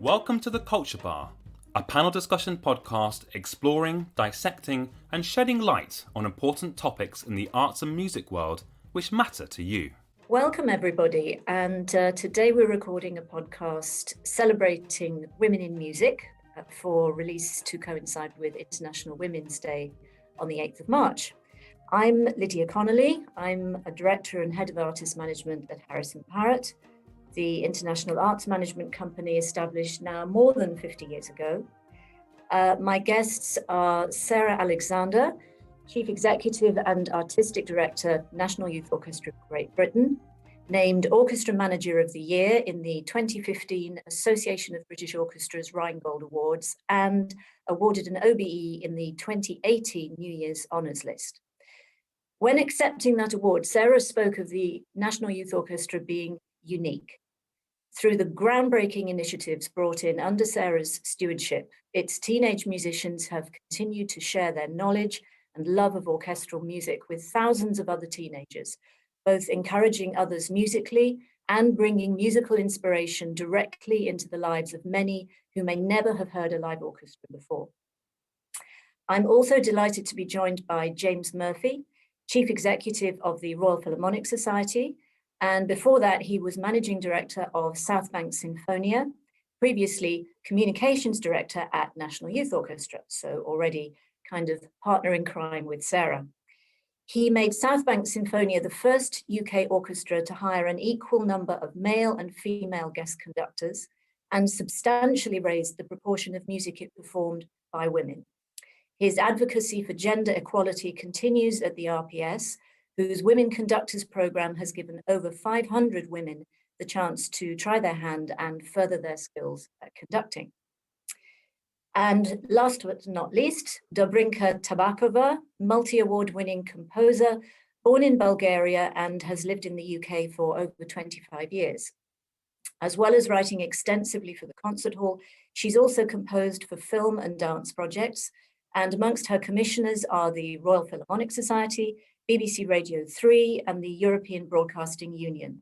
Welcome to The Culture Bar, a panel discussion podcast exploring, dissecting and shedding light on important topics in the arts and music world which matter to you. Welcome everybody, and today we're recording a podcast celebrating women in music for release to coincide with International Women's Day on the 8th of March. I'm Lydia Connolly. I'm a director and head of artist management at Harrison Parrott, the international arts management company established now more than 50 years ago. My guests are Sarah Alexander, Chief Executive and Artistic Director, National Youth Orchestra of Great Britain, named Orchestra Manager of the Year in the 2015 Association of British Orchestras Rheingold Awards, and awarded an OBE in the 2018 New Year's Honours List. When accepting that award, Sarah spoke of the National Youth Orchestra being unique. Through the groundbreaking initiatives brought in under Sarah's stewardship, its teenage musicians have continued to share their knowledge and love of orchestral music with thousands of other teenagers, both encouraging others musically and bringing musical inspiration directly into the lives of many who may never have heard a live orchestra before. I'm also delighted to be joined by James Murphy, Chief Executive of the Royal Philharmonic Society, and before that, he was Managing Director of Southbank Sinfonia, previously Communications Director at National Youth Orchestra, so already kind of partner in crime with Sarah. He made Southbank Sinfonia the first UK orchestra to hire an equal number of male and female guest conductors and substantially raised the proportion of music it performed by women. His advocacy for gender equality continues at the RPS, whose Women Conductors program has given over 500 women the chance to try their hand and further their skills at conducting. And last but not least, Dabrinka Tabakova, multi-award winning composer, born in Bulgaria and has lived in the UK for over 25 years. As well as writing extensively for the concert hall, she's also composed for film and dance projects, and amongst her commissioners are the Royal Philharmonic Society, BBC Radio 3 and the European Broadcasting Union.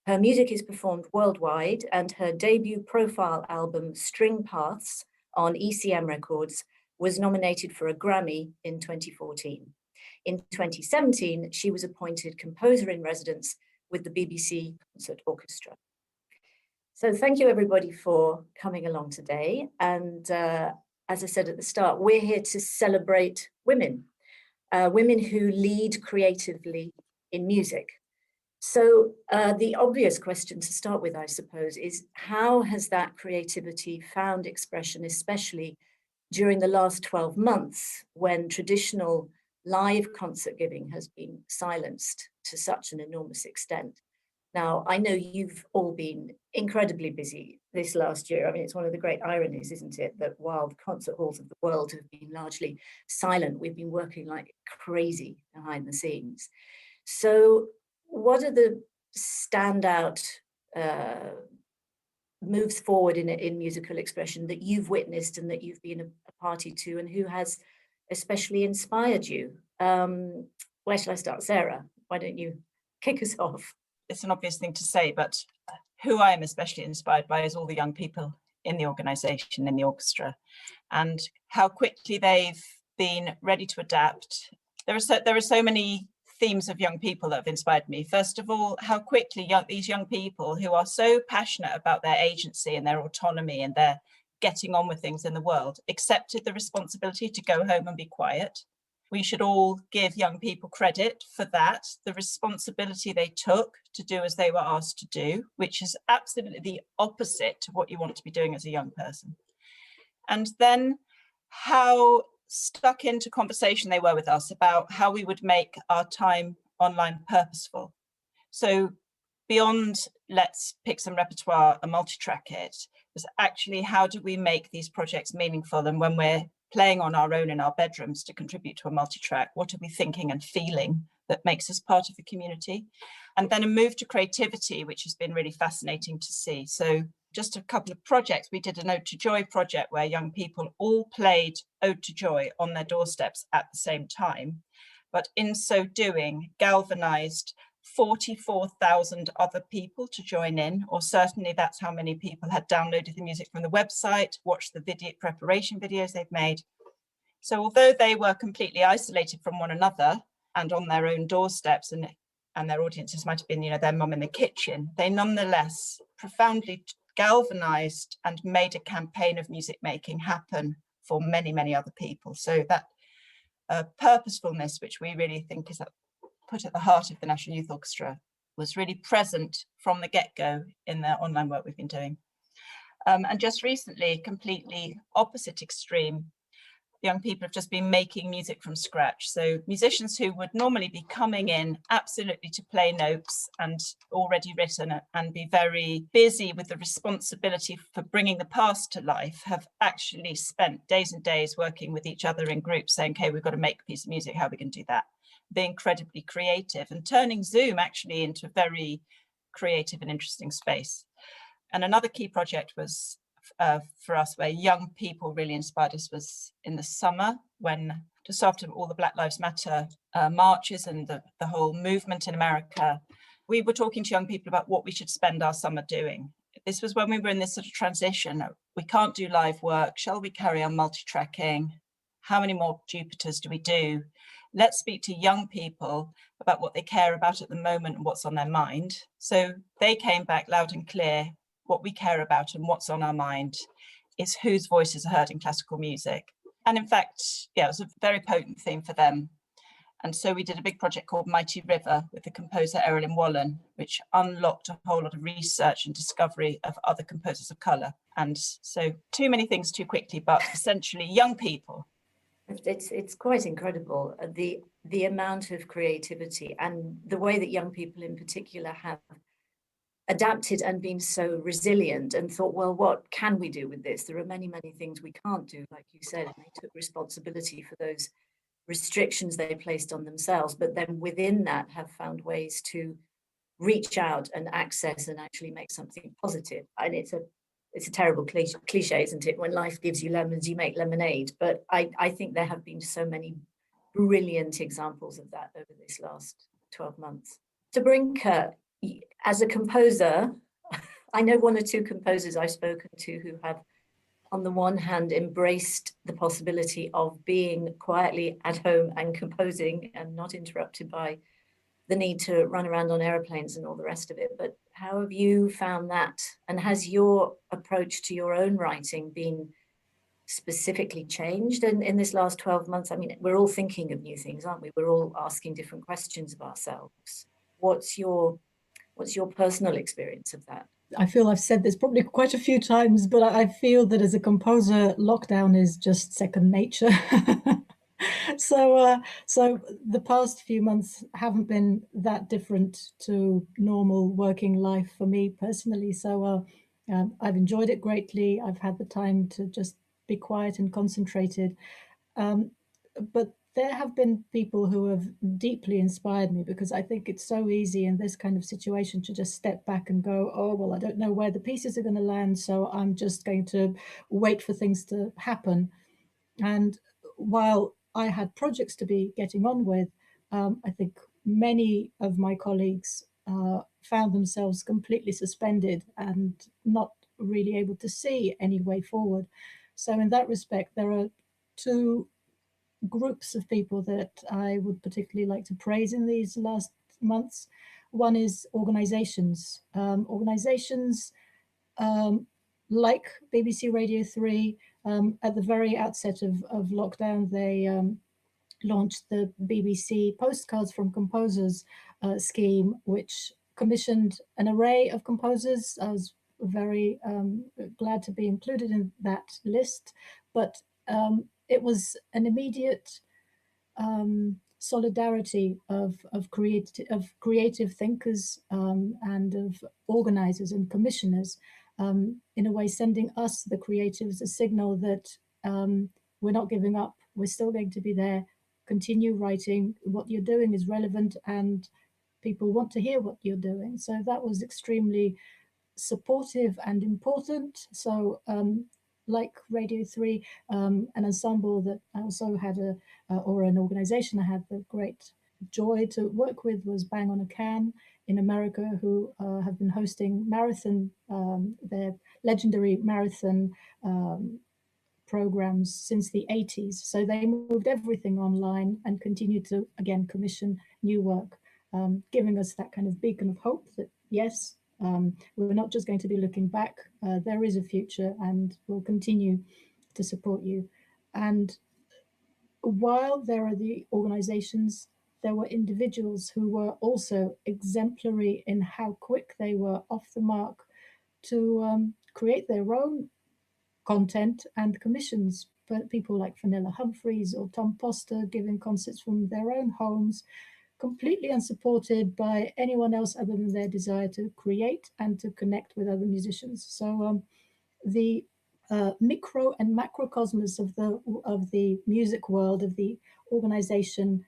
Her music is performed worldwide, and her debut profile album, String Paths, on ECM Records, was nominated for a Grammy in 2014. In 2017, she was appointed Composer in Residence with the BBC Concert Orchestra. So thank you everybody for coming along today. And as I said at the start, we're here to celebrate women. Women who lead creatively in music. So the obvious question to start with, I suppose, is how has that creativity found expression, especially during the last 12 months when traditional live concert giving has been silenced to such an enormous extent? Now, I know you've all been incredibly busy this last year. I mean, it's one of the great ironies, isn't it, that while the concert halls of the world have been largely silent, we've been working like crazy behind the scenes. So what are the standout moves forward in musical expression that you've witnessed and that you've been a party to, and who has especially inspired you? Where shall I start? Sarah, why don't you kick us off? It's an obvious thing to say, but who I am especially inspired by is all the young people in the organisation, in the orchestra, and how quickly they've been ready to adapt. There are so many themes of young people that have inspired me. First of all, how quickly these young people who are so passionate about their agency and their autonomy and their getting on with things in the world accepted the responsibility to go home and be quiet. We should all give young people credit for that, the responsibility they took to do as they were asked to do, which is absolutely the opposite to what you want to be doing as a young person. And then how stuck into conversation they were with us about how we would make our time online purposeful. So beyond let's pick some repertoire and multi-track it, was actually how do we make these projects meaningful, and when we're playing on our own in our bedrooms to contribute to a multi-track, what are we thinking and feeling that makes us part of the community? And then a move to creativity, which has been really fascinating to see. So just a couple of projects, we did an Ode to Joy project where young people all played Ode to Joy on their doorsteps at the same time, but in so doing galvanized 44,000 other people to join in, or certainly that's how many people had downloaded the music from the website, watched the video preparation videos they've made. So although they were completely isolated from one another and on their own doorsteps, and their audiences might have been, their mum in the kitchen, they nonetheless profoundly galvanized and made a campaign of music making happen for many, many other people. So that purposefulness, which we really think is put at the heart of the National Youth Orchestra, was really present from the get-go in the online work we've been doing. And just recently, completely opposite extreme, young people have just been making music from scratch. So musicians who would normally be coming in absolutely to play notes and already written and be very busy with the responsibility for bringing the past to life have actually spent days and days working with each other in groups saying, okay, we've got to make a piece of music, how are we going to do that? Be incredibly creative and turning Zoom actually into a very creative and interesting space. And another key project was for us, where young people really inspired us, was in the summer, when just after all the Black Lives Matter marches and the whole movement in America, we were talking to young people about what we should spend our summer doing. This was when we were in this sort of transition. We can't do live work. Shall we carry on multi-tracking? How many more Jupiters do we do? Let's speak to young people about what they care about at the moment and what's on their mind. So they came back loud and clear. What we care about and what's on our mind is whose voices are heard in classical music. And in fact, yeah, it was a very potent theme for them. And so we did a big project called Mighty River with the composer Erilyn Wallen, which unlocked a whole lot of research and discovery of other composers of colour. And so too many things too quickly, but essentially young people. It's quite incredible, the amount of creativity and the way that young people in particular have adapted and been so resilient and thought, well, what can we do with this? There are many, many things we can't do, like you said, and they took responsibility for those restrictions they placed on themselves, but then within that have found ways to reach out and access and actually make something positive. And it's a terrible cliche, isn't it? When life gives you lemons, you make lemonade. But I think there have been so many brilliant examples of that over this last 12 months. Dabrinka, as a composer, I know one or two composers I've spoken to who have, on the one hand, embraced the possibility of being quietly at home and composing and not interrupted by the need to run around on airplanes and all the rest of it. But how have you found that? And has your approach to your own writing been specifically changed in this last 12 months? I mean, we're all thinking of new things, aren't we? We're all asking different questions of ourselves. What's your personal experience of that? I feel I've said this probably quite a few times, but I feel that as a composer, lockdown is just second nature. So the past few months haven't been that different to normal working life for me personally. So I've enjoyed it greatly. I've had the time to just be quiet and concentrated. But there have been people who have deeply inspired me, because I think it's so easy in this kind of situation to just step back and go, oh, well, I don't know where the pieces are going to land, so I'm just going to wait for things to happen. And while I had projects to be getting on with, I think many of my colleagues found themselves completely suspended and not really able to see any way forward. So in that respect, there are two groups of people that I would particularly like to praise in these last months. One is organizations. Organizations like BBC Radio 3, at the very outset of lockdown, they launched the BBC Postcards from Composers scheme, which commissioned an array of composers. I was very glad to be included in that list, but it was an immediate solidarity of creative thinkers and of organizers and commissioners, in a way sending us, the creatives, a signal that we're not giving up, we're still going to be there, continue writing, what you're doing is relevant and people want to hear what you're doing. So that was extremely supportive and important. So like Radio 3, an ensemble that I also had or an organization I had the great joy to work with was Bang on a Can in America, who have been hosting marathon, their legendary marathon programs since the 80s. So they moved everything online and continue to, again, commission new work, giving us that kind of beacon of hope that, yes, we're not just going to be looking back, there is a future, and we'll continue to support you. And while there are the organizations, there were individuals who were also exemplary in how quick they were off the mark to create their own content and commissions. But people like Fenella Humphreys or Tom Foster giving concerts from their own homes, completely unsupported by anyone else other than their desire to create and to connect with other musicians. So the micro and macrocosmos of the music world, of the organization,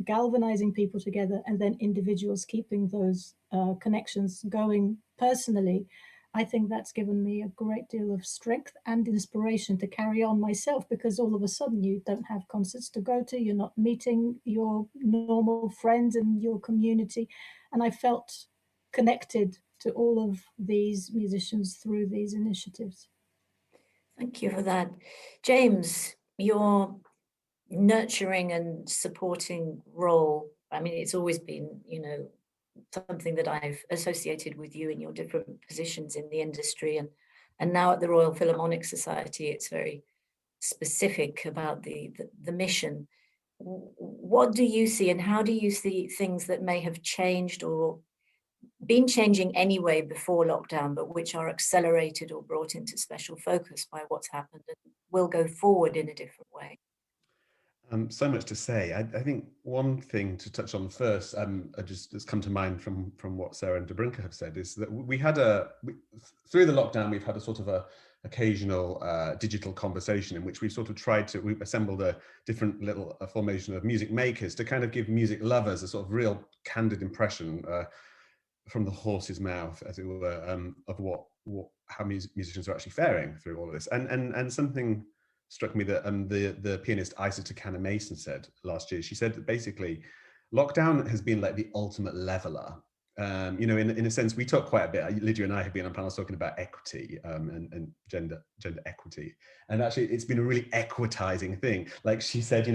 galvanizing people together, and then individuals keeping those connections going personally, I think that's given me a great deal of strength and inspiration to carry on myself, because all of a sudden you don't have concerts to go to, you're not meeting your normal friends in your community. And I felt connected to all of these musicians through these initiatives. Thank you for that. James, your nurturing and supporting role, I mean, it's always been, something that I've associated with you in your different positions in the industry, and now at the Royal Philharmonic Society, it's very specific about the mission. What do you see, and how do you see things that may have changed or been changing anyway before lockdown, but which are accelerated or brought into special focus by what's happened and will go forward in a different way? So much to say. I think one thing to touch on first, just come to mind from what Sarah and Dabrinka have said, is that through the lockdown, we've had a sort of a occasional digital conversation in which we sort of we assembled a different little formation of music makers to kind of give music lovers a sort of real candid impression from the horse's mouth, as it were, of how musicians are actually faring through all of this. And something struck me that the pianist Isa Takana Mason said last year. She said that basically lockdown has been like the ultimate leveler. In a sense, we talk quite a bit. Lydia and I have been on panels talking about equity and gender equity, and actually, it's been a really equitizing thing. Like she said,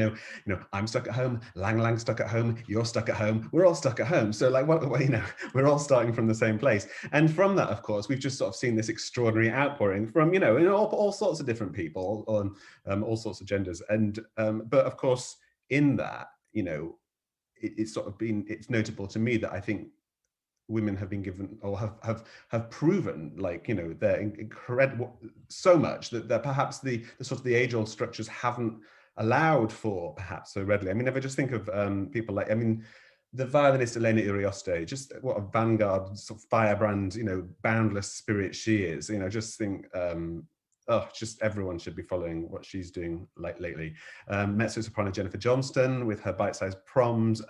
I'm stuck at home, Lang's stuck at home, you're stuck at home, we're all stuck at home. So like, we're all starting from the same place. And from that, of course, we've just sort of seen this extraordinary outpouring from all sorts of different people on all sorts of genders. And but of course, in that, it's sort of been, it's notable to me that I think women have been given, or have proven, they're incredible so much that perhaps the sort of the age-old structures haven't allowed for perhaps so readily. I mean, if I just think of people like, the violinist Elena Irioste, just what a vanguard sort of firebrand, boundless spirit she is. Just think, just everyone should be following what she's doing lately. Mezzo soprano Jennifer Johnston with her bite-sized proms.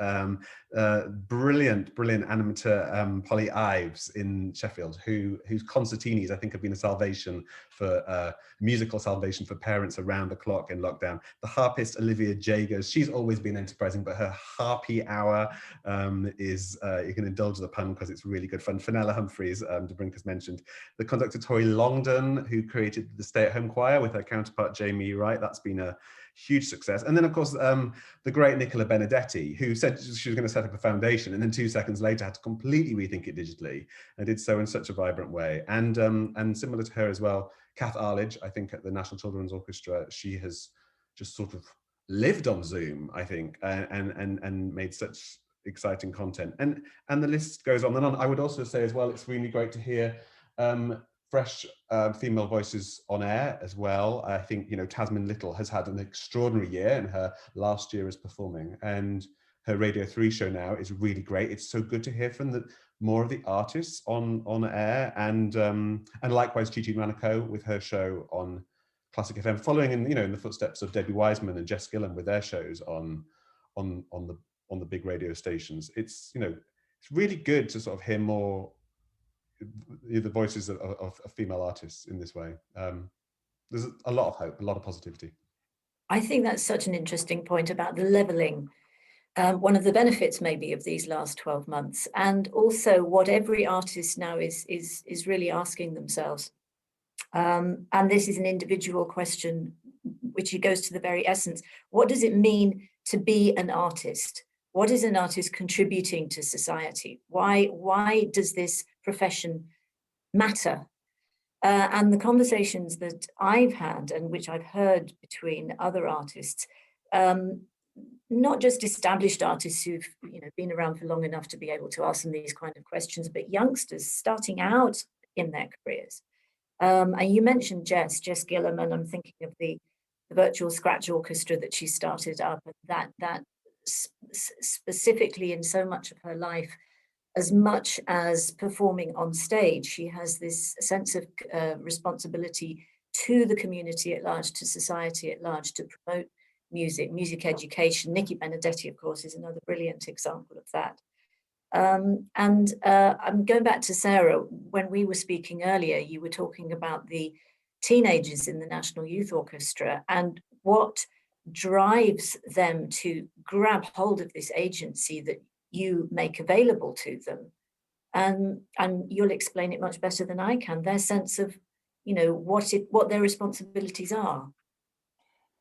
Brilliant animator Polly Ives in Sheffield, whose concertinis I think have been a salvation for musical salvation for parents around the clock in lockdown. The harpist Olivia Jagers, she's always been enterprising, but her harpy hour is, you can indulge the pun because it's really good fun. Fenella Humphreys, Dabrinka's mentioned. The conductor Tori Longdon, who created the Stay-at-Home Choir with her counterpart Jamie Wright. That's been a huge success. And then of course the great Nicola Benedetti, who said she was going to set up a foundation and then 2 seconds later had to completely rethink it digitally, and did so in such a vibrant way. And similar to her as well, Kath Arledge, I think at the National Children's Orchestra, she has just sort of lived on Zoom, I think, and made such exciting content. And the list goes on and on. I would also say as well, it's really great to hear fresh female voices on air as well. I think, Tasmin Little has had an extraordinary year in her last year as performing, and her Radio 3 show now is really great. It's so good to hear from more of the artists on air, and likewise Chi Monaco with her show on Classic FM, following in the footsteps of Debbie Wiseman and Jess Gillan with their shows on the big radio stations. It's really good to sort of hear more the voices of female artists in this way. There's a lot of hope, a lot of positivity. I think that's such an interesting point about the leveling one of the benefits maybe of these last 12 months, and also what every artist now is really asking themselves. And this is an individual question, which goes to the very essence. What does it mean to be an artist? What is an artist contributing to society? Why does this profession matter? And the conversations that I've had and which I've heard between other artists, not just established artists who've been around for long enough to be able to ask them these kind of questions, but youngsters starting out in their careers. And you mentioned Jess Gillam, and I'm thinking of the virtual scratch orchestra that she started up, and that specifically in so much of her life, as much as performing on stage, she has this sense of responsibility to the community at large, to society at large, to promote music education. Nikki Benedetti, of course, is another brilliant example of that. I'm going back to Sarah. When we were speaking earlier, you were talking about the teenagers in the National Youth Orchestra and what drives them to grab hold of this agency that you make available to them. And you'll explain it much better than I can, their sense of, what their responsibilities are.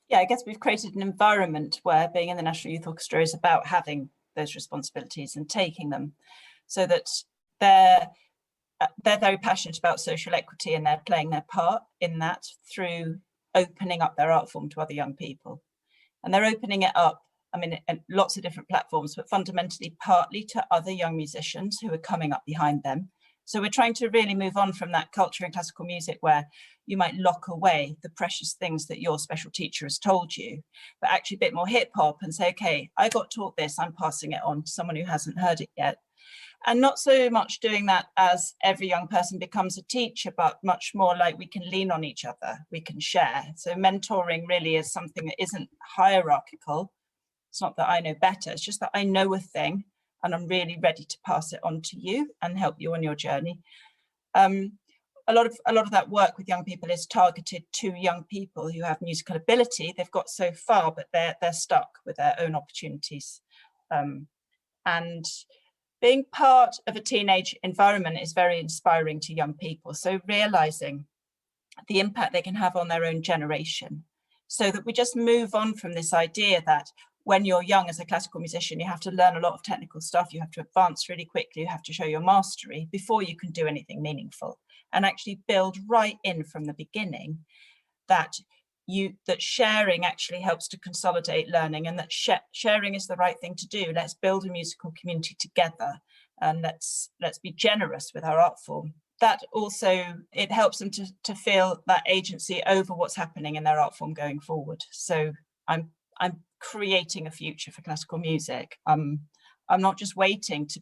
Yeah, I guess we've created an environment where being in the National Youth Orchestra is about having those responsibilities and taking them, so that they're very passionate about social equity, and they're playing their part in that through opening up their art form to other young people. And they're opening it up, in lots of different platforms, but fundamentally partly to other young musicians who are coming up behind them. So we're trying to really move on from that culture in classical music where you might lock away the precious things that your special teacher has told you, but actually a bit more hip hop and say, okay, I got taught this, I'm passing it on to someone who hasn't heard it yet. And not so much doing that as every young person becomes a teacher, but much more like we can lean on each other, we can share. So mentoring really is something that isn't hierarchical. It's not that I know better, it's just that I know a thing and I'm really ready to pass it on to you and help you on your journey. A lot of that work with young people is targeted to young people who have musical ability. They've got so far, but they're stuck with their own opportunities. And being part of a teenage environment is very inspiring to young people. So realizing the impact they can have on their own generation, so that we just move on from this idea that when you're young as a classical musician, you have to learn a lot of technical stuff, you have to advance really quickly, you have to show your mastery before you can do anything meaningful, and actually build right in from the beginning that sharing actually helps to consolidate learning, and that sharing is the right thing to do. Let's build a musical community together, and let's be generous with our art form. That also, it helps them to feel that agency over what's happening in their art form going forward. So I'm creating a future for classical music. I'm not just waiting for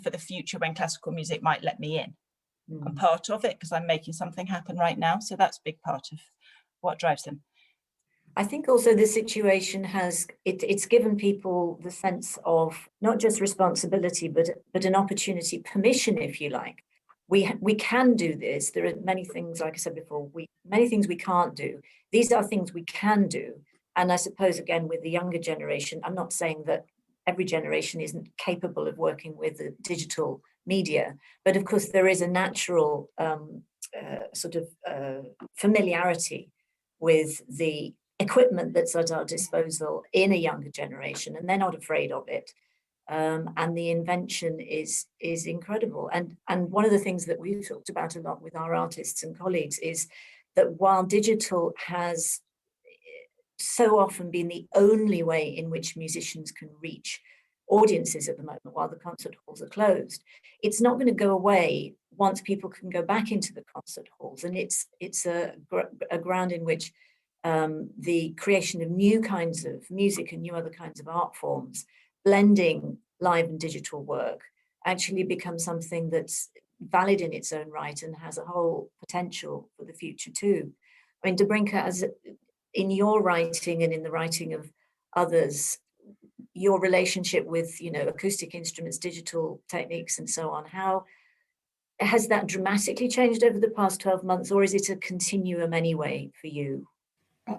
the future when classical music might let me in. I'm part of it because I'm making something happen right now. So that's a big part of what drives them. I think also the situation it's given people the sense of not just responsibility, but an opportunity, permission, if you like. We can do this. There are many things, like I said before, many things we can't do. These are things we can do. And I suppose, again, with the younger generation, I'm not saying that every generation isn't capable of working with the digital media, but of course there is a natural familiarity with the equipment that's at our disposal in a younger generation, and they're not afraid of it. And the invention is incredible. And one of the things that we've talked about a lot with our artists and colleagues is that while digital has so often been the only way in which musicians can reach audiences at the moment while the concert halls are closed, it's not going to go away once people can go back into the concert halls. And it's a ground in which the creation of new kinds of music and new other kinds of art forms, blending live and digital work, actually becomes something that's valid in its own right and has a whole potential for the future too. I mean, Dabrinka, as in your writing and in the writing of others, your relationship with, acoustic instruments, digital techniques, and so on, how has that dramatically changed over the past 12 months, or is it a continuum anyway for you?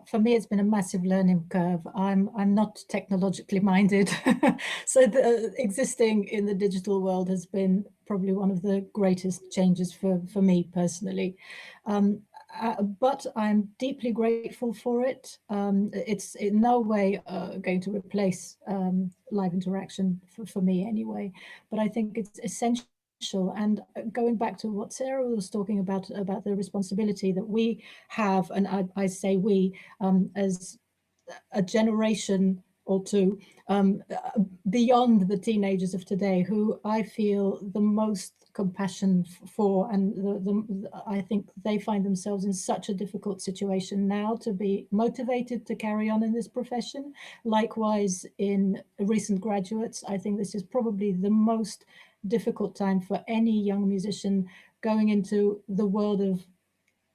For me, it's been a massive learning curve. I'm not technologically minded, so existing in the digital world has been probably one of the greatest changes for me personally. But I'm deeply grateful for it. It's in no way going to replace live interaction for me anyway, but I think it's essential. And going back to what Sarah was talking about the responsibility that we have, and I say we as a generation or two beyond the teenagers of today, who I feel the most compassion for, and I think they find themselves in such a difficult situation now to be motivated to carry on in this profession. Likewise, in recent graduates, I think this is probably the most difficult time for any young musician going into the world of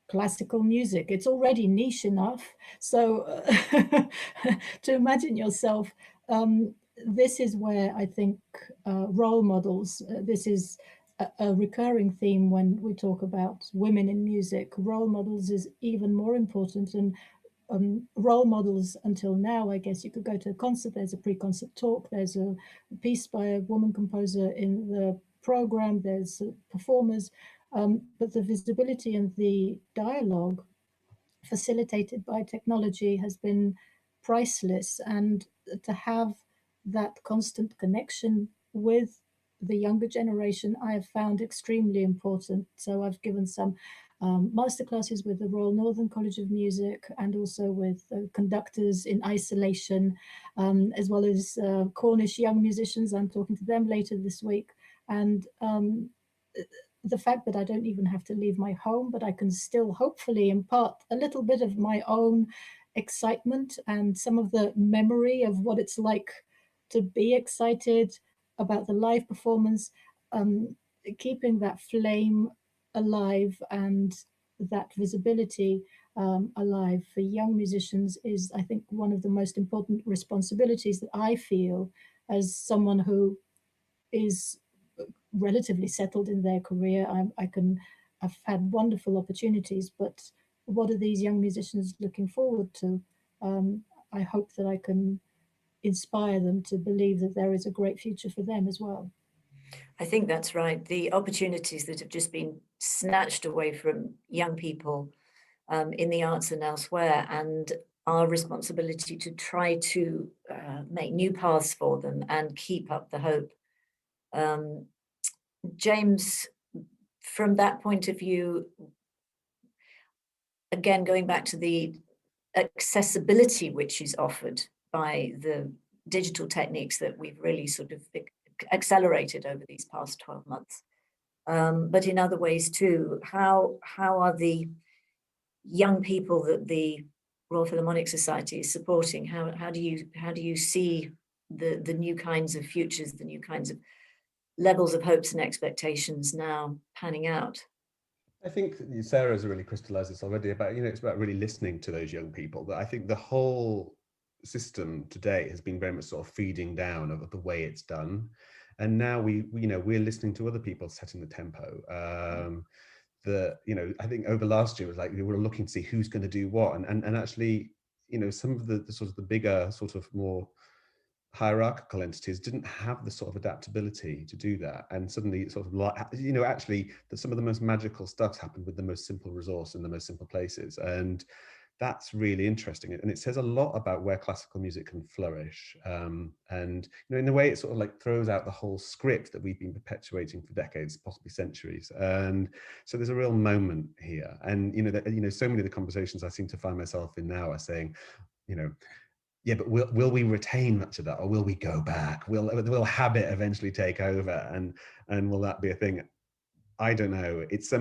classical music. It's already niche enough. So to imagine yourself, this is where I think role models, this is a recurring theme when we talk about women in music. Role models is even more important. And role models until now, I guess you could go to a concert, there's a pre-concert talk, there's a piece by a woman composer in the program, there's performers, but the visibility and the dialogue facilitated by technology has been priceless. And to have that constant connection with the younger generation, I have found extremely important. So I've given some masterclasses with the Royal Northern College of Music, and also with conductors in isolation, as well as Cornish young musicians. I'm talking to them later this week. And the fact that I don't even have to leave my home, but I can still hopefully impart a little bit of my own excitement and some of the memory of what it's like to be excited about the live performance, keeping that flame alive and that visibility alive for young musicians is, I think, one of the most important responsibilities that I feel as someone who is relatively settled in their career. I've had wonderful opportunities, but what are these young musicians looking forward to? I hope that I can inspire them to believe that there is a great future for them as well. I think that's right. The opportunities that have just been snatched away from young people in the arts and elsewhere, and our responsibility to try to make new paths for them and keep up the hope. James, from that point of view, again, going back to the accessibility which is offered by the digital techniques that we've really sort of accelerated over these past 12 months, but in other ways too, how are the young people that the Royal Philharmonic Society is supporting, how do you see the new kinds of futures, the new kinds of levels of hopes and expectations now panning out? I think Sarah's really crystallized this already about, it's about really listening to those young people. But I think the whole system today has been very much sort of feeding down of the way it's done. And now we're listening to other people setting the tempo. I think over last year it was like we were looking to see who's going to do what. And actually, some of the sort of the bigger sort of more hierarchical entities didn't have the sort of adaptability to do that, and suddenly sort of actually that some of the most magical stuff happened with the most simple resource in the most simple places, and that's really interesting, and it says a lot about where classical music can flourish. And in a way it sort of like throws out the whole script that we've been perpetuating for decades, possibly centuries. And so there's a real moment here, and so many of the conversations I seem to find myself in now are saying, yeah, but will we retain much of that, or will we go back? Will habit eventually take over, and will that be a thing? I don't know. It's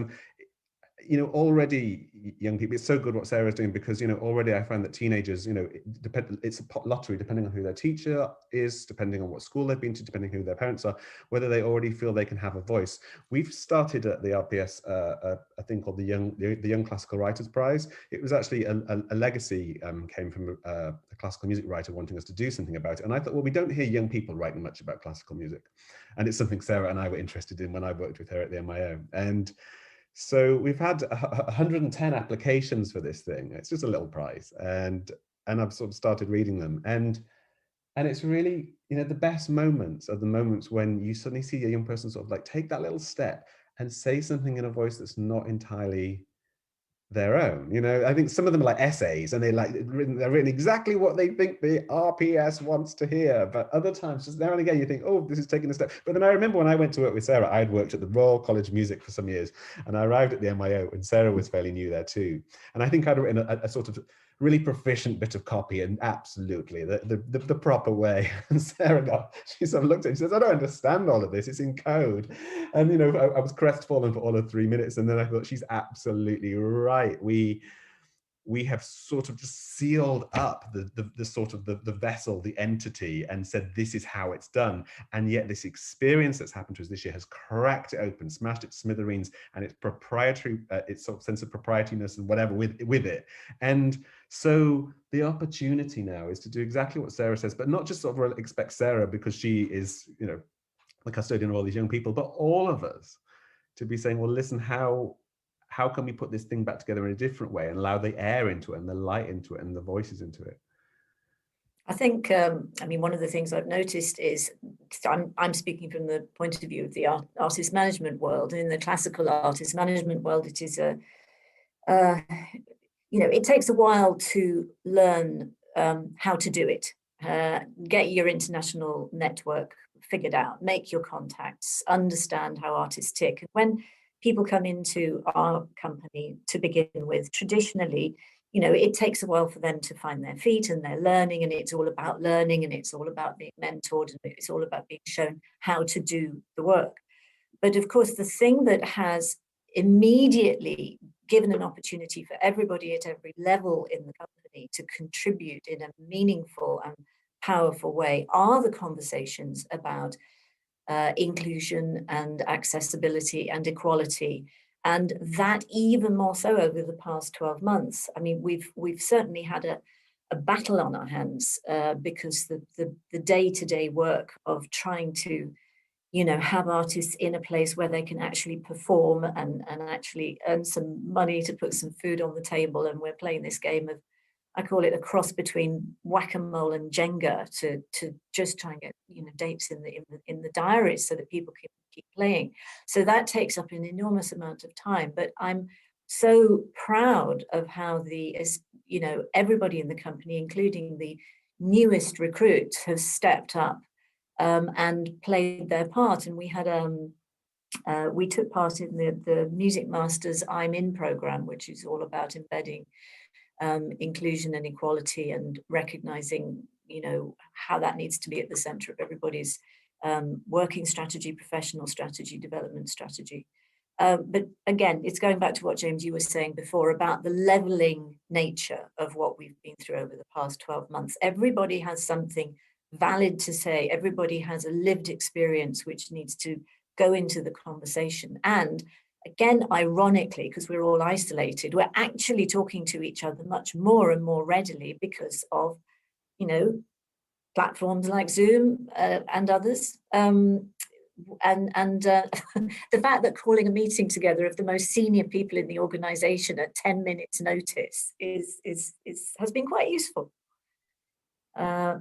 already young people, it's so good what Sarah's doing, because already I find that teenagers, it's a lottery depending on who their teacher is, depending on what school they've been to, depending on who their parents are, whether they already feel they can have a voice. We've started at the RPS a thing called the Young Classical Writers Prize. It was actually a legacy, came from a classical music writer wanting us to do something about it, and I thought, well, we don't hear young people writing much about classical music, and it's something Sarah and I were interested in when I worked with her at the NYO. And So we've had 110 applications for this thing. It's just a little prize, and I've sort of started reading them, and it's really, you know, the best moments are the moments when you suddenly see a young person sort of like take that little step and say something in a voice that's not entirely their own. You know, I think some of them are like essays, and they're written exactly what they think the RPS wants to hear. But other times, just now and again, you think, oh, this is taking a step. But then I remember when I went to work with Sarah, I'd worked at the Royal College of Music for some years, and I arrived at the NYO, and Sarah was fairly new there too. And I think I'd written a sort of really proficient bit of copy, and absolutely the proper way. And Sarah she sort of looked at it, she says, I don't understand all of this, it's in code. And you know, I was crestfallen for all of 3 minutes, and then I thought, she's absolutely right. We have sort of just sealed up the sort of the vessel, the entity, and said this is how it's done. And yet this experience that's happened to us this year has cracked it open, smashed it to smithereens, and its proprietary, its sort of sense of proprietyness and whatever with it. And so the opportunity now is to do exactly what Sarah says, but not just sort of expect Sarah because she is, you know, the custodian of all these young people, but all of us to be saying, well, listen, how can we put this thing back together in a different way and allow the air into it and the light into it and the voices into it? I think, I mean, one of the things I've noticed is, I'm speaking from the point of view of the artist management world. In the classical artist management world, it is you know, it takes a while to learn how to do it. Get your international network figured out, make your contacts, understand how artists tick. And when people come into our company to begin with, traditionally, you know, it takes a while for them to find their feet, and they're learning, and it's all about learning, and it's all about being mentored, and it's all about being shown how to do the work. But of course, the thing that has immediately given an opportunity for everybody at every level in the company to contribute in a meaningful and powerful way are the conversations about inclusion and accessibility and equality. And that even more so over the past 12 months. I mean, we've certainly had a battle on our hands because the day-to-day work of trying to, you know, have artists in a place where they can actually perform and actually earn some money to put some food on the table. And we're playing this game of, I call it a cross between whack-a-mole and Jenga to just try and get, you know, dates in the diaries so that people can keep playing. So that takes up an enormous amount of time. But I'm so proud of how you know, everybody in the company, including the newest recruits, have stepped up and played their part. And we had we took part in the Music Masters I'm In program, which is all about embedding inclusion and equality and recognizing, you know, how that needs to be at the center of everybody's working strategy, professional strategy, development strategy. But again, it's going back to what, James, you were saying before about the leveling nature of what we've been through over the past 12 months. Everybody has something valid to say. Everybody has a lived experience which needs to go into the conversation. And again, ironically, because we're all isolated, we're actually talking to each other much more and more readily because of, you know, platforms like Zoom and others. And the fact that calling a meeting together of the most senior people in the organization at 10 minutes notice has been quite useful.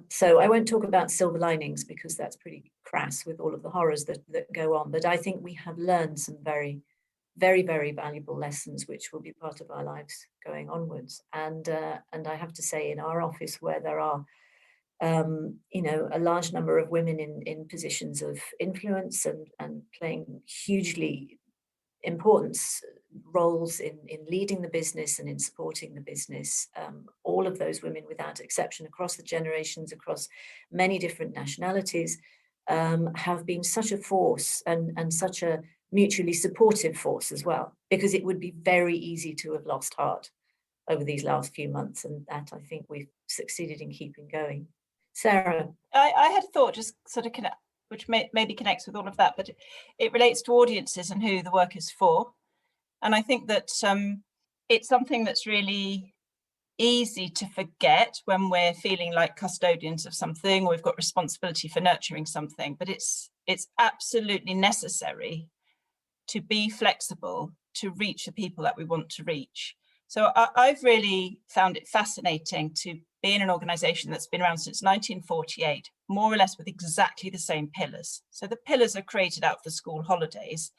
So I won't talk about silver linings because that's pretty crass with all of the horrors that go on. But I think we have learned some very, very, very valuable lessons, which will be part of our lives going onwards. And I have to say, in our office, where there are, you know, a large number of women in positions of influence and playing hugely important roles in leading the business and in supporting the business. All of those women, without exception, across the generations, across many different nationalities, have been such a force and such a mutually supportive force as well, because it would be very easy to have lost heart over these last few months, and that I think we've succeeded in keeping going. Sarah? I had thought, just sort of which maybe connects with all of that, but it relates to audiences and who the work is for. And I think that it's something that's really easy to forget when we're feeling like custodians of something, or we've got responsibility for nurturing something, but it's absolutely necessary to be flexible, to reach the people that we want to reach. So I've really found it fascinating to be in an organisation that's been around since 1948, more or less with exactly the same pillars. So the pillars are created out of the school holidays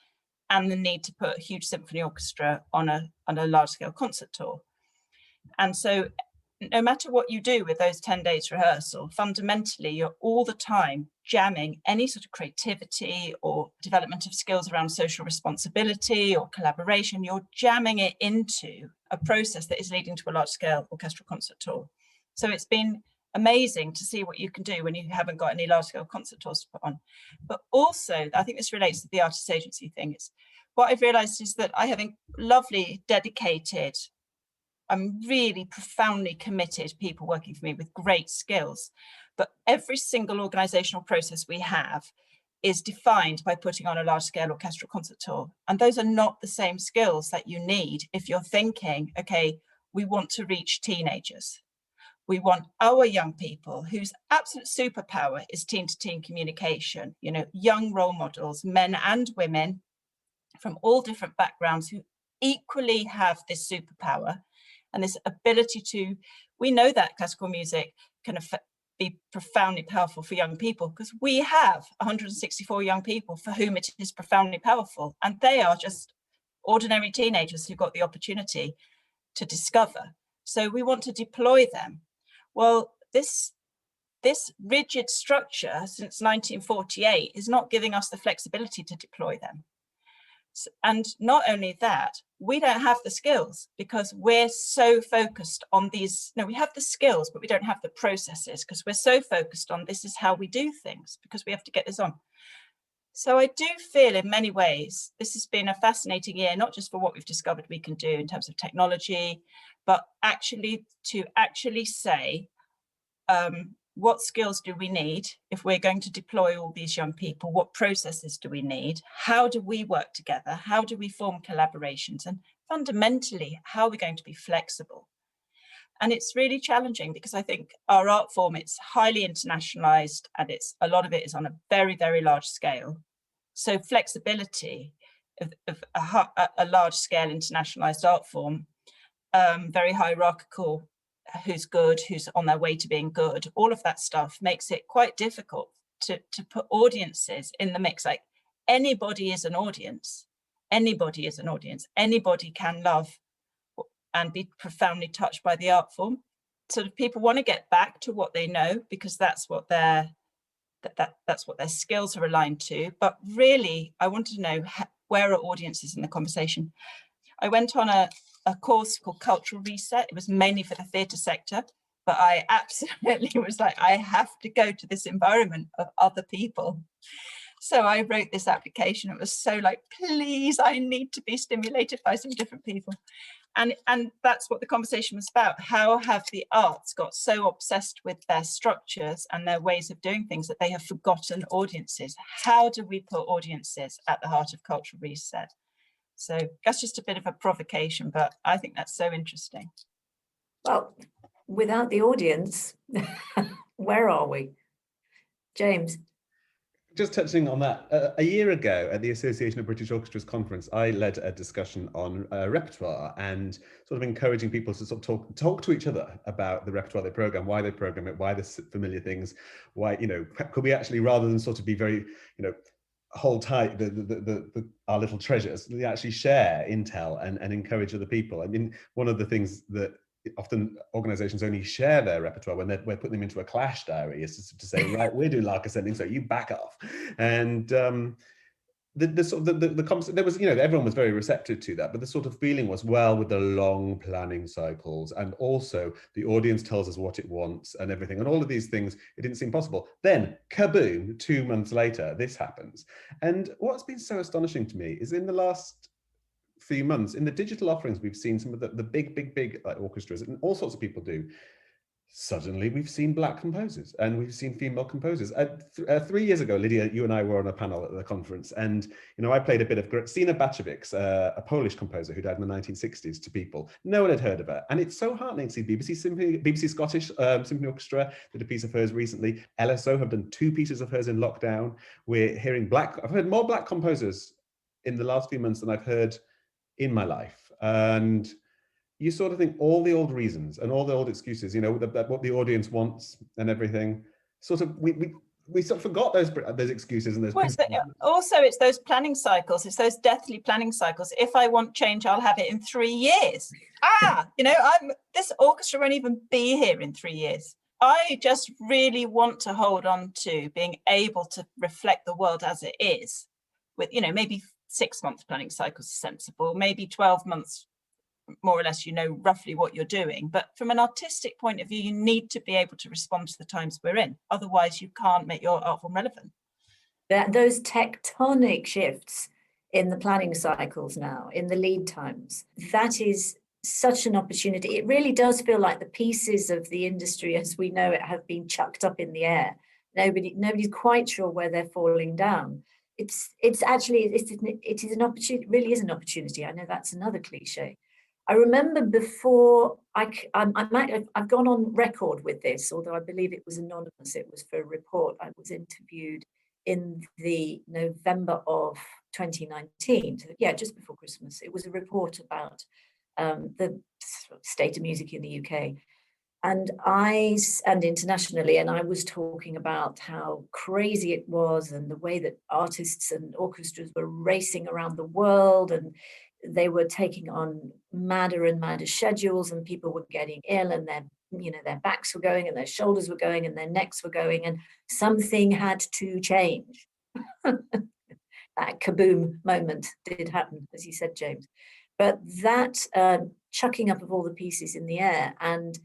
and the need to put a huge symphony orchestra on a large-scale concert tour. And so no matter what you do with those 10 days rehearsal, fundamentally, you're all the time jamming any sort of creativity or development of skills around social responsibility or collaboration. You're jamming it into a process that is leading to a large-scale orchestral concert tour. So it's been amazing to see what you can do when you haven't got any large-scale concert tours to put on. But also, I think this relates to the artist agency thing. It's what I've realized is that I have lovely, dedicated, I'm really profoundly committed people working for me with great skills, but every single organizational process we have is defined by putting on a large-scale orchestral concert tour. And those are not the same skills that you need if you're thinking, okay, we want to reach teenagers. We want our young people whose absolute superpower is teen-to-teen communication, you know, young role models, men and women from all different backgrounds who equally have this superpower and this ability to, we know that classical music can be profoundly powerful for young people because we have 164 young people for whom it is profoundly powerful. And they are just ordinary teenagers who got the opportunity to discover. So we want to deploy them. Well, this rigid structure since 1948 is not giving us the flexibility to deploy them. And not only that, we don't have the skills because we're so focused on these. No, we have the skills, but we don't have the processes because we're so focused on this is how we do things because we have to get this on. So I do feel in many ways, this has been a fascinating year, not just for what we've discovered we can do in terms of technology, but actually to say, what skills do we need if we're going to deploy all these young people? What processes do we need? How do we work together? How do we form collaborations? And fundamentally, how are we going to be flexible? And it's really challenging because I think our art form, it's highly internationalized and a lot of it is on a very, very large scale. So flexibility of a large scale internationalized art form, very hierarchical, who's good, who's on their way to being good, all of that stuff makes it quite difficult to put audiences in the mix. Like anybody is an audience, anybody is an audience, anybody can love and be profoundly touched by the art form. Sort of people want to get back to what they know because that's what their skills are aligned to. But really, I want to know where are audiences in the conversation. I went on a course called Cultural Reset. It was mainly for the theatre sector, but I absolutely was like, I have to go to this environment of other people. So I wrote this application. It was so like, please, I need to be stimulated by some different people. And that's what the conversation was about. How have the arts got so obsessed with their structures and their ways of doing things that they have forgotten audiences? How do we put audiences at the heart of Cultural Reset? So that's just a bit of a provocation, but I think that's so interesting. Well, without the audience, where are we? James? Just touching on that, a year ago at the Association of British Orchestras conference, I led a discussion on repertoire and sort of encouraging people to sort of talk to each other about the repertoire they program, why they program it, why there's familiar things, why, you know, could we actually, rather than sort of be very, you know, hold tight our little treasures, we actually share intel and encourage other people. I mean, one of the things that often organizations only share their repertoire when we're putting them into a clash diary is to say, right, we're doing Lark Ascending, so you back off. And the conversation, there was, you know, everyone was very receptive to that, but the sort of feeling was, well, with the long planning cycles and also the audience tells us what it wants and everything and all of these things, it didn't seem possible. Then kaboom, 2 months later, this happens. And what's been so astonishing to me is in the last few months, in the digital offerings, we've seen some of the big like orchestras and all sorts of people do. Suddenly we've seen Black composers and we've seen female composers. 3 years ago, Lydia, you and I were on a panel at the conference, and you know, I played a bit of Sina Bacevic, a Polish composer who died in the 1960s, to people. No one had heard of her, and it's so heartening to see BBC Scottish Symphony Orchestra did a piece of hers recently. LSO have done 2 pieces of hers in lockdown. We're hearing I've heard more Black composers in the last few months than I've heard in my life. And you sort of think all the old reasons and all the old excuses, you know, what the audience wants and everything, sort of, we sort of forgot those excuses and those it's those planning cycles. It's those deathly planning cycles. If I want change, I'll have it in 3 years. You know, this orchestra won't even be here in 3 years. I just really want to hold on to being able to reflect the world as it is with, you know, maybe 6 months planning cycles are sensible, maybe 12 months, more or less, you know, roughly what you're doing. But from an artistic point of view, you need to be able to respond to the times we're in. Otherwise, you can't make your art form relevant. Those tectonic shifts in the planning cycles now, in the lead times, that is such an opportunity. It really does feel like the pieces of the industry as we know it have been chucked up in the air. Nobody's quite sure where they're falling down. It is an opportunity. It really is an opportunity. I know that's another cliche. I remember before I've gone on record with this, although I believe it was anonymous. It was for a report. I was interviewed in the November of 2019. So, yeah, just before Christmas. It was a report about the state of music in the UK and internationally. And I was talking about how crazy it was and the way that artists and orchestras were racing around the world, and they were taking on madder and madder schedules, and people were getting ill, and their backs were going and their shoulders were going and their necks were going, and something had to change. That kaboom moment did happen, as you said, James. But that chucking up of all the pieces in the air and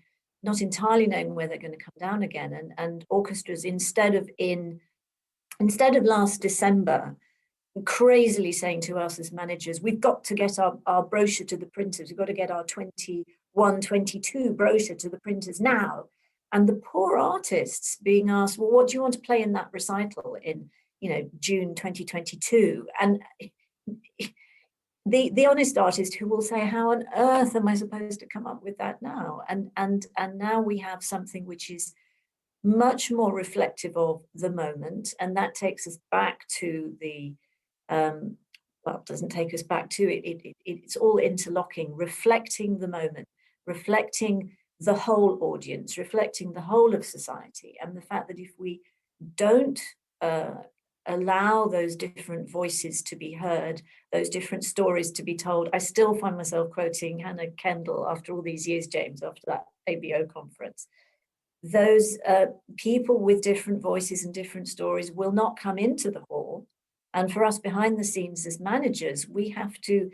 not entirely knowing where they're going to come down again, and orchestras instead of last December crazily saying to us as managers, we've got to get our brochure to the printers, we've got to get our 21-22 brochure to the printers now. And the poor artists being asked, well, what do you want to play in that recital in, June 2022? And the honest artist who will say, how on earth am I supposed to come up with that now? And now we have something which is much more reflective of the moment, and that takes us back to the it doesn't take us back to it. It's all interlocking, reflecting the moment, reflecting the whole audience, reflecting the whole of society, and the fact that if we don't allow those different voices to be heard, those different stories to be told. I still find myself quoting Hannah Kendall after all these years, James, after that ABO conference. Those people with different voices and different stories will not come into the hall. And for us behind the scenes as managers, we have to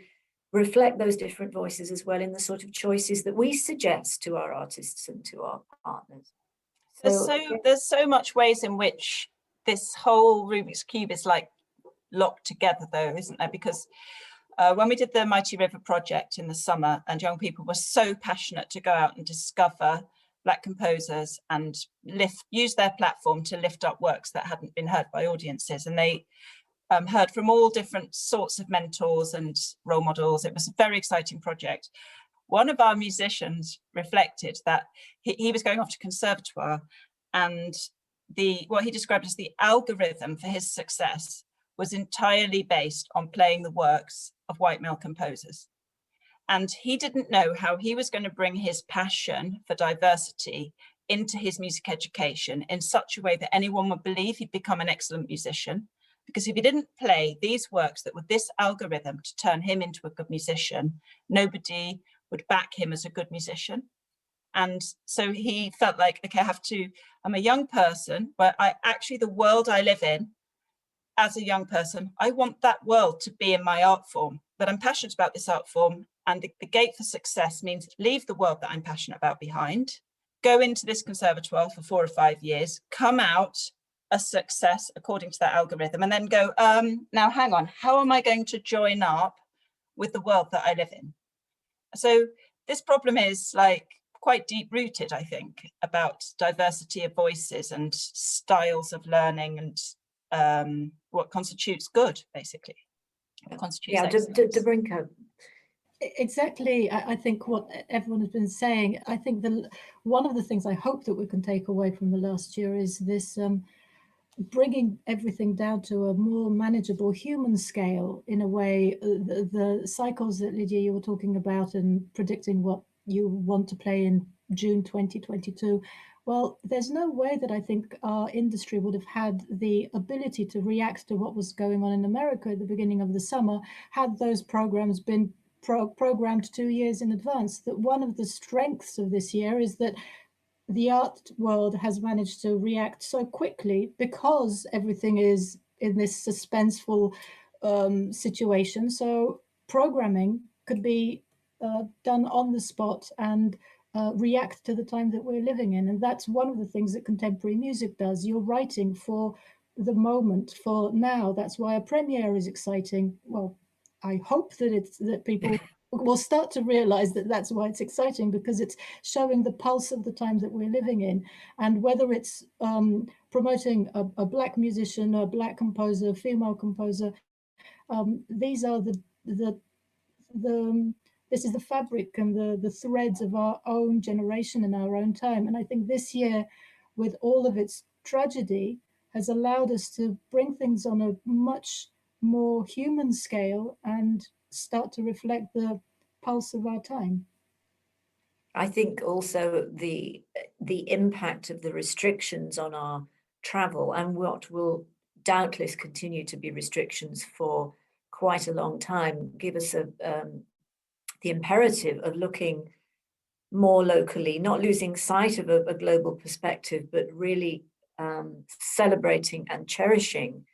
reflect those different voices as well in the sort of choices that we suggest to our artists and to our partners. There's so much ways in which this whole Rubik's Cube is like locked together, though, isn't there? Because when we did the Mighty River project in the summer, and young people were so passionate to go out and discover Black composers and use their platform to lift up works that hadn't been heard by audiences, and they heard from all different sorts of mentors and role models. It was a very exciting project. One of our musicians reflected that he was going off to conservatoire, and what he described as the algorithm for his success was entirely based on playing the works of white male composers. And he didn't know how he was going to bring his passion for diversity into his music education in such a way that anyone would believe he'd become an excellent musician. Because if he didn't play these works that were this algorithm to turn him into a good musician, nobody would back him as a good musician. And so he felt like, okay, I'm a young person, but the world I live in as a young person, I want that world to be in my art form, but I'm passionate about this art form. And the gate for success means leave the world that I'm passionate about behind, go into this conservatoire for 4 or 5 years, come out a success according to that algorithm, and then go, now hang on, how am I going to join up with the world that I live in? So this problem is like quite deep rooted, I think, about diversity of voices and styles of learning and what constitutes good, basically. What constitutes Dabrinka. Exactly. I think what everyone has been saying, I think one of the things I hope that we can take away from the last year is this bringing everything down to a more manageable human scale in a way. The cycles that Lydia, you were talking about and predicting what you want to play in June 2022. Well, there's no way that I think our industry would have had the ability to react to what was going on in America at the beginning of the summer had those programs been programmed 2 years in advance. That one of the strengths of this year is that the art world has managed to react so quickly because everything is in this suspenseful situation. So programming could be done on the spot and react to the time that we're living in. And that's one of the things that contemporary music does. You're writing for the moment, for now. That's why a premiere is exciting. Well, I hope that people will start to realize that that's why it's exciting, because it's showing the pulse of the time that we're living in. And whether it's promoting a Black musician, a Black composer, female composer, these are this is the fabric and the threads of our own generation and our own time. And I think this year, with all of its tragedy, has allowed us to bring things on a much more human scale and start to reflect the pulse of our time. I think also the impact of the restrictions on our travel, and what will doubtless continue to be restrictions for quite a long time, give us the imperative of looking more locally, not losing sight of a global perspective, but really celebrating and cherishing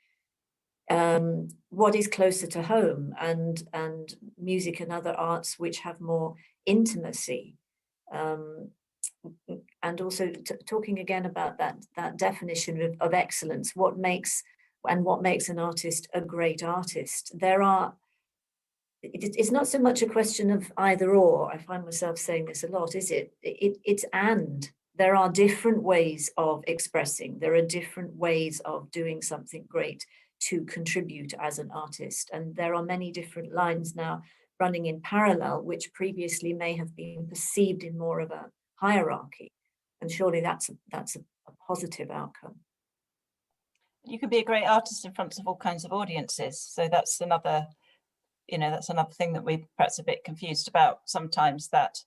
what is closer to home, and music and other arts which have more intimacy. And also talking again about that definition of excellence, what makes an artist a great artist. It's not so much a question of either or. I find myself saying this a lot, is it? It's and. There are different ways of expressing. There are different ways of doing something great to contribute as an artist. And there are many different lines now running in parallel, which previously may have been perceived in more of a hierarchy. And surely that's a positive outcome. You can be a great artist in front of all kinds of audiences. So that's another thing that we're perhaps a bit confused about sometimes, that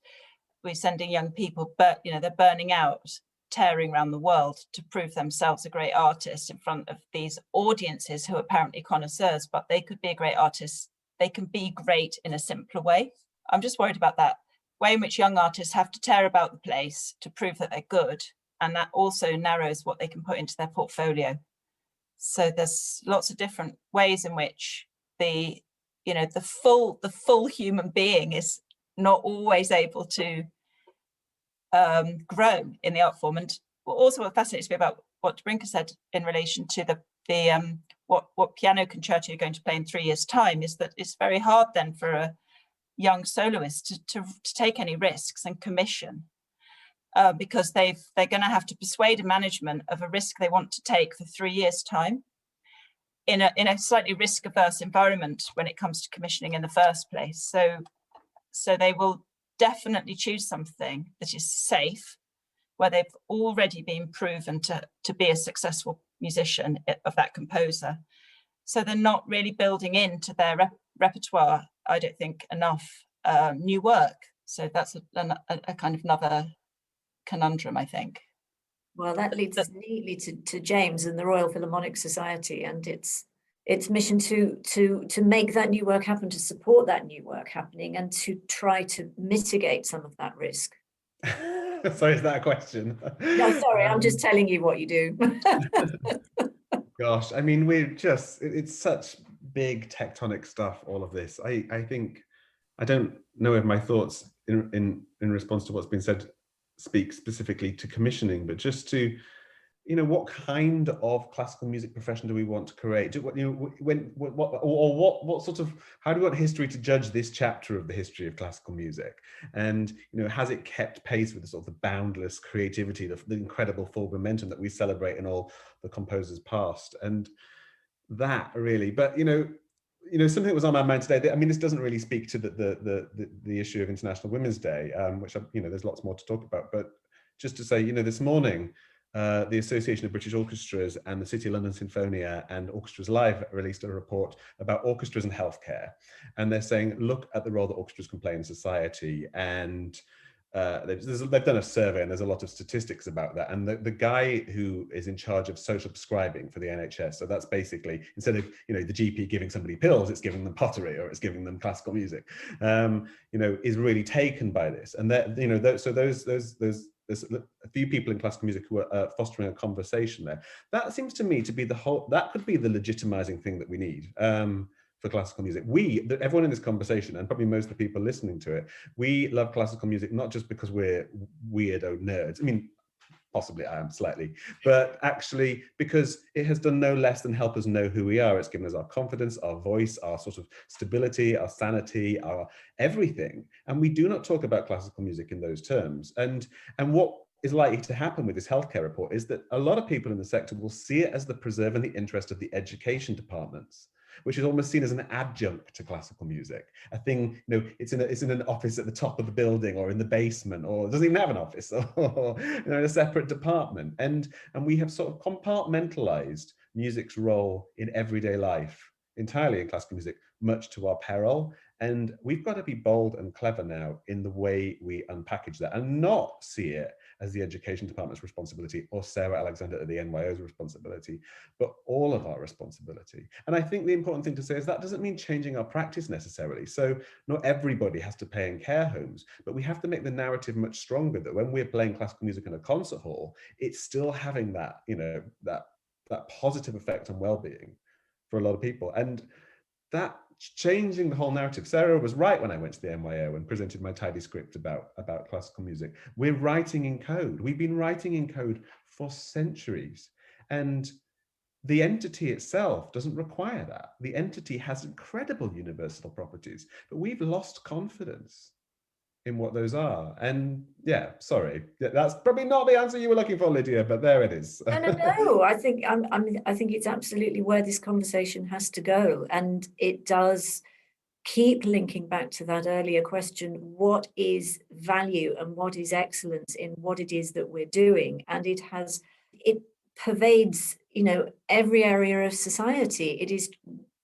we're sending young people, but they're burning out, tearing around the world to prove themselves a great artist in front of these audiences who are apparently connoisseurs, but they could be a great artist. They can be great in a simpler way. I'm just worried about that way in which young artists have to tear about the place to prove that they're good. And that also narrows what they can put into their portfolio. So there's lots of different ways in which the full human being is not always able to grow in the art form. And also what fascinates me about what Dabrinka said in relation to what piano concerto you're going to play in 3 years' time is that it's very hard then for a young soloist to take any risks and commission, because they're going to have to persuade a management of a risk they want to take for 3 years' time in a slightly risk-averse environment when it comes to commissioning in the first place. So they will definitely choose something that is safe, where they've already been proven to be a successful musician of that composer. So they're not really building into their repertoire, I don't think, enough new work. So that's a kind of another conundrum, I think. Well, that leads us neatly to James and the Royal Philharmonic Society and its mission to make that new work happen, to support that new work happening, and to try to mitigate some of that risk. Sorry, is that a question? No, sorry, I'm just telling you what you do. Gosh, I mean, it's such big tectonic stuff, all of this. I think, I don't know if my thoughts in response to what's been said speak specifically to commissioning, but just to, what kind of classical music profession do we want to create? What sort of, how do we want history to judge this chapter of the history of classical music? And, has it kept pace with the sort of the boundless creativity, the incredible full momentum that we celebrate in all the composers past? And that really, but, something that was on my mind today, I mean, this doesn't really speak to the issue of International Women's Day, which, there's lots more to talk about, but just to say, this morning, the Association of British Orchestras and the City of London Sinfonia and Orchestras Live released a report about orchestras and healthcare. And they're saying, look at the role that orchestras can play in society. And they've done a survey, and there's a lot of statistics about that. And the guy who is in charge of social prescribing for the NHS, so that's basically, instead of the GP giving somebody pills, it's giving them pottery or it's giving them classical music, is really taken by this. And that so there's a few people in classical music who are fostering a conversation there. That seems to me to be that could be the legitimizing thing that we need for classical music. Everyone in this conversation, and probably most of the people listening to it, we love classical music not just because we're weirdo nerds. I mean, possibly I am slightly, but actually because it has done no less than help us know who we are. It's given us our confidence, our voice, our sort of stability, our sanity, our everything. And we do not talk about classical music in those terms. And what is likely to happen with this healthcare report is that a lot of people in the sector will see it as the preserve and the interest of the education departments, which is almost seen as an adjunct to classical music. A thing, it's in an office at the top of the building or in the basement, or it doesn't even have an office, or in a separate department. And we have sort of compartmentalized music's role in everyday life entirely in classical music, much to our peril. And we've got to be bold and clever now in the way we unpackage that and not see it as the education department's responsibility or Sarah Alexander at the NYO's responsibility, but all of our responsibility. And I think the important thing to say is that doesn't mean changing our practice necessarily. So not everybody has to pay in care homes, but we have to make the narrative much stronger that when we're playing classical music in a concert hall, it's still having that, that positive effect on well-being for a lot of people. And that changing the whole narrative. Sarah was right when I went to the NYO and presented my tidy script about classical music. We're writing in code. We've been writing in code for centuries. And the entity itself doesn't require that. The entity has incredible universal properties, but we've lost confidence in what those are. And yeah, sorry, that's probably not the answer you were looking for, Lydia, but there it is. No. I think it's absolutely where this conversation has to go, and it does keep linking back to that earlier question: what is value and what is excellence in what it is that we're doing? And it pervades, every area of society. It is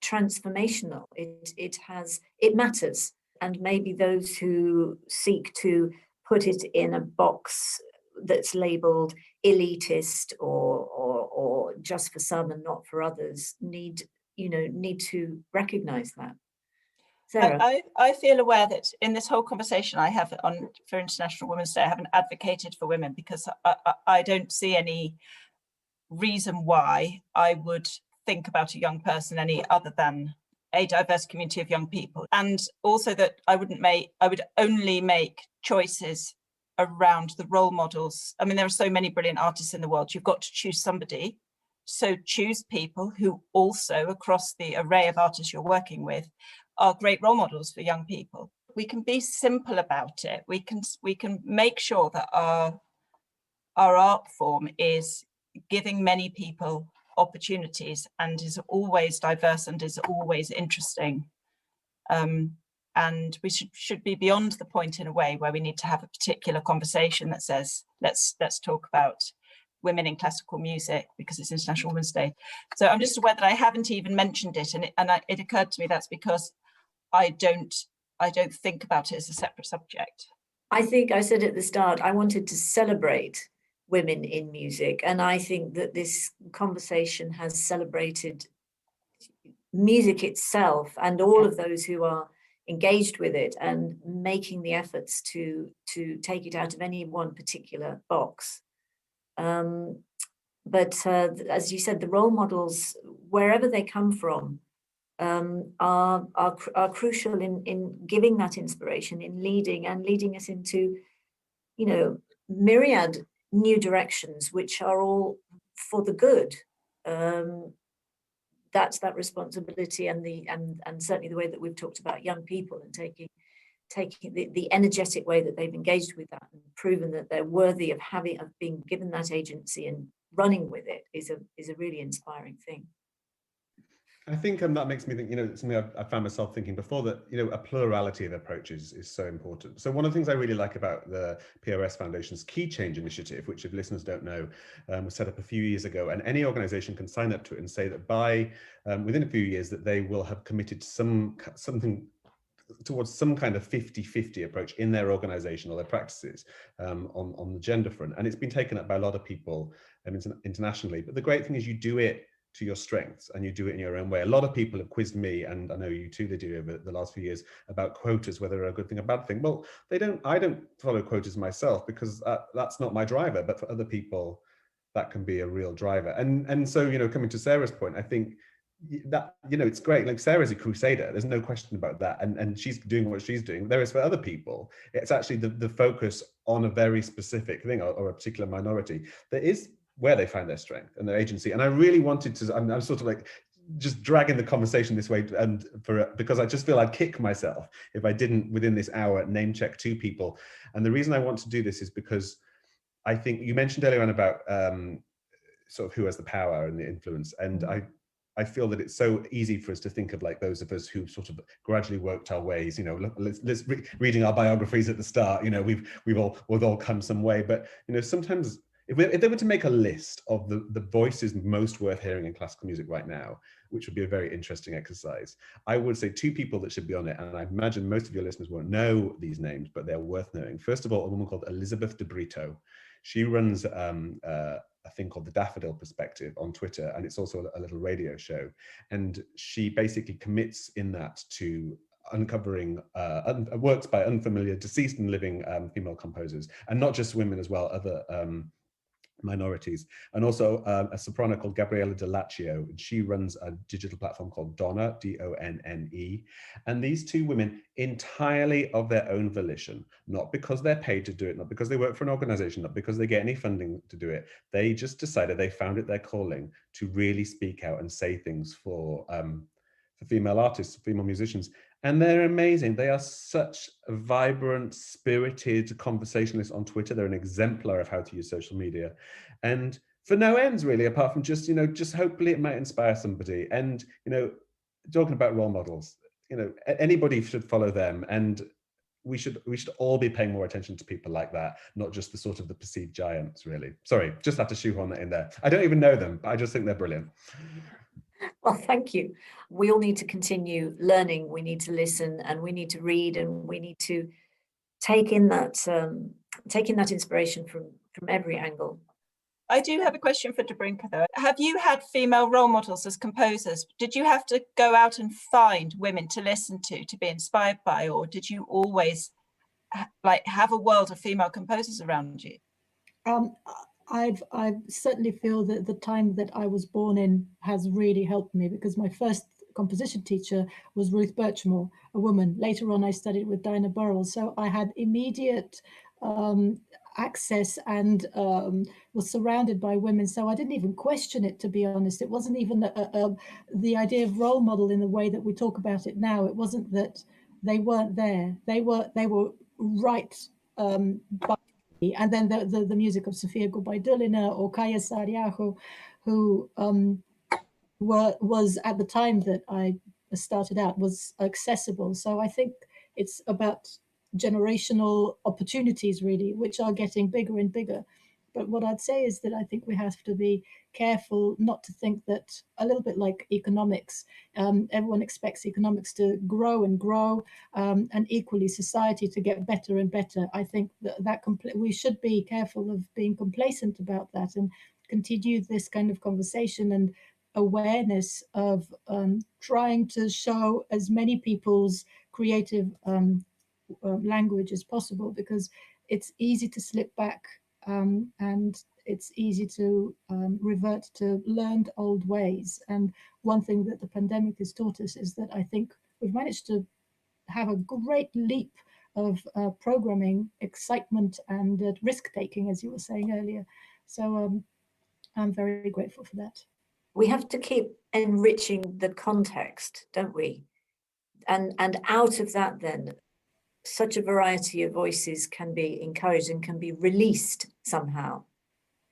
transformational. It matters. And maybe those who seek to put it in a box that's labeled elitist or just for some and not for others need to recognize that. Sarah? I feel aware that in this whole conversation I have for International Women's Day, I haven't advocated for women because I don't see any reason why I would think about a young person any other than a diverse community of young people, and also that I would only make choices around the role models. I mean, there are so many brilliant artists in the world. You've got to choose somebody. So choose people who also, across the array of artists you're working with, are great role models for young people. We can be simple about it. We can make sure that our art form is giving many people opportunities and is always diverse and is always interesting. And we should be beyond the point in a way where we need to have a particular conversation that says, let's talk about women in classical music because it's International Women's Day. So I'm just aware that I haven't even mentioned it, and it occurred to me that's because I don't think about it as a separate subject. I think I said at the start, I wanted to celebrate women in music, and I think that this conversation has celebrated music itself and all of those who are engaged with it and making the efforts to take it out of any one particular box. But as you said, the role models, wherever they come from, are crucial in giving that inspiration, in leading us into, myriad new directions, which are all for the good. That's that responsibility, and certainly the way that we've talked about young people and taking the energetic way that they've engaged with that and proven that they're worthy of being given that agency and running with it is a really inspiring thing. I think that makes me think, something I found myself thinking before, that, a plurality of approaches is so important. So one of the things I really like about the PRS Foundation's Key Change Initiative, which if listeners don't know, was set up a few years ago, and any organization can sign up to it and say that by within a few years that they will have committed to something towards some kind of 50-50 approach in their organization or their practices on the gender front. And it's been taken up by a lot of people internationally. But the great thing is you do it to your strengths and you do it in your own way. A lot of people have quizzed me, and I know you too, they do over the last few years, about quotas, whether they're a good thing or a bad thing. Well, I don't follow quotas myself because that's not my driver, but for other people, that can be a real driver. And so, coming to Sarah's point, I think that, it's great. Like, Sarah's a crusader, there's no question about that. And she's doing what she's doing. Whereas for other people, it's actually the focus on a very specific thing or a particular minority that is where they find their strength and their agency. And I really wanted to, I'm sort of like just dragging the conversation this way, and because I just feel I'd kick myself if I didn't within this hour name check two people. And the reason I want to do this is because I think you mentioned earlier on about sort of who has the power and the influence. And I feel that it's so easy for us to think of like those of us who sort of gradually worked our ways, reading our biographies at the start, we've all come some way. But, sometimes if they were to make a list of the voices most worth hearing in classical music right now, which would be a very interesting exercise, I would say two people that should be on it. And I imagine most of your listeners won't know these names, but they're worth knowing. First of all, a woman called Elizabeth Debrito. She runs a thing called the Daffodil Perspective on Twitter, and it's also a little radio show. And she basically commits in that to uncovering works by unfamiliar, deceased and living female composers, and not just women as well, other minorities. And also a soprano called Gabriella De Laccio. She runs a digital platform called Donna, D-O-N-N-E. And these two women, entirely of their own volition, not because they're paid to do it, not because they work for an organization, not because they get any funding to do it, they just decided, they found it their calling to really speak out and say things for female artists, female musicians. And they're amazing. They are such vibrant, spirited conversationalists on Twitter. They're an exemplar of how to use social media. And for no ends, really, apart from just, just hopefully it might inspire somebody. And, talking about role models, anybody should follow them. And we should all be paying more attention to people like that, not just the perceived giants, really. Sorry, just have to shoehorn that in there. I don't even know them, but I just think they're brilliant. Well, thank you. We all need to continue learning. We need to listen, and we need to read, and we need to take in that inspiration from every angle. I do have a question for Dabrinka, though. Have you had female role models as composers? Did you have to go out and find women to listen to be inspired by, or did you always have a world of female composers around you? I certainly feel that the time that I was born in has really helped me, because my first composition teacher was Ruth Birchmore, a woman. Later on, I studied with Dinah Burrell. So I had immediate access and was surrounded by women. So I didn't even question it, to be honest. It wasn't even the idea of role model in the way that we talk about it now. It wasn't that they weren't there. They were right by. And then the music of Sofia Gubaidulina or Kaya Sariaho, who was at the time that I started out, was accessible. So I think it's about generational opportunities, really, which are getting bigger and bigger. But what I'd say is that I think we have to be careful not to think that, a little bit like economics, everyone expects economics to grow and grow, and equally society to get better and better. I think that we should be careful of being complacent about that and continue this kind of conversation and awareness of trying to show as many people's creative language as possible, because it's easy to slip back. And it's easy to revert to learned old ways. And one thing that the pandemic has taught us is that I think we've managed to have a great leap of programming, excitement, and risk-taking, as you were saying earlier. So I'm very grateful for that. We have to keep enriching the context, don't we? And out of that, then, such a variety of voices can be encouraged and can be released somehow.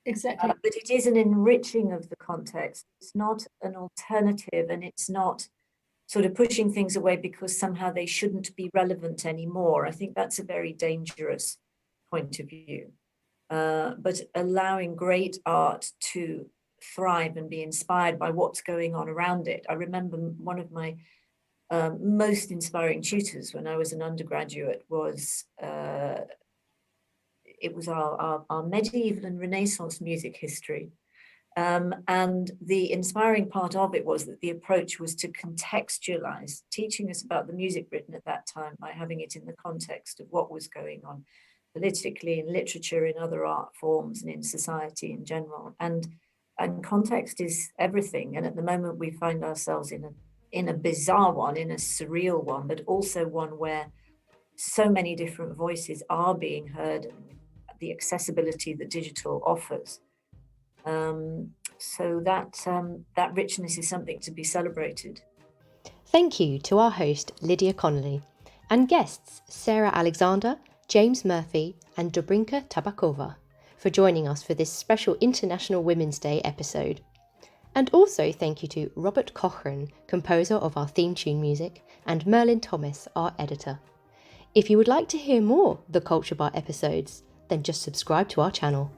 Exactly. But it is an enriching of the context. It's not an alternative, and it's not sort of pushing things away because somehow they shouldn't be relevant anymore. I think that's a very dangerous point of view. But allowing great art to thrive and be inspired by what's going on around it. I remember one of my most inspiring tutors when I was an undergraduate was it was our medieval and Renaissance music history. And the inspiring part of it was that the approach was to contextualize, teaching us about the music written at that time by having it in the context of what was going on politically, in literature, in other art forms, and in society in general. And context is everything. And at the moment, we find ourselves in a bizarre one, in a surreal one, but also one where so many different voices are being heard, and the accessibility that digital offers. So that richness is something to be celebrated. Thank you to our host Lydia Connolly and guests Sarah Alexander, James Murphy and Dabrinka Tabakova for joining us for this special International Women's Day episode. And also thank you to Robert Cochran, composer of our theme tune music, and Merlin Thomas, our editor. If you would like to hear more The Culture Bar episodes, then just subscribe to our channel.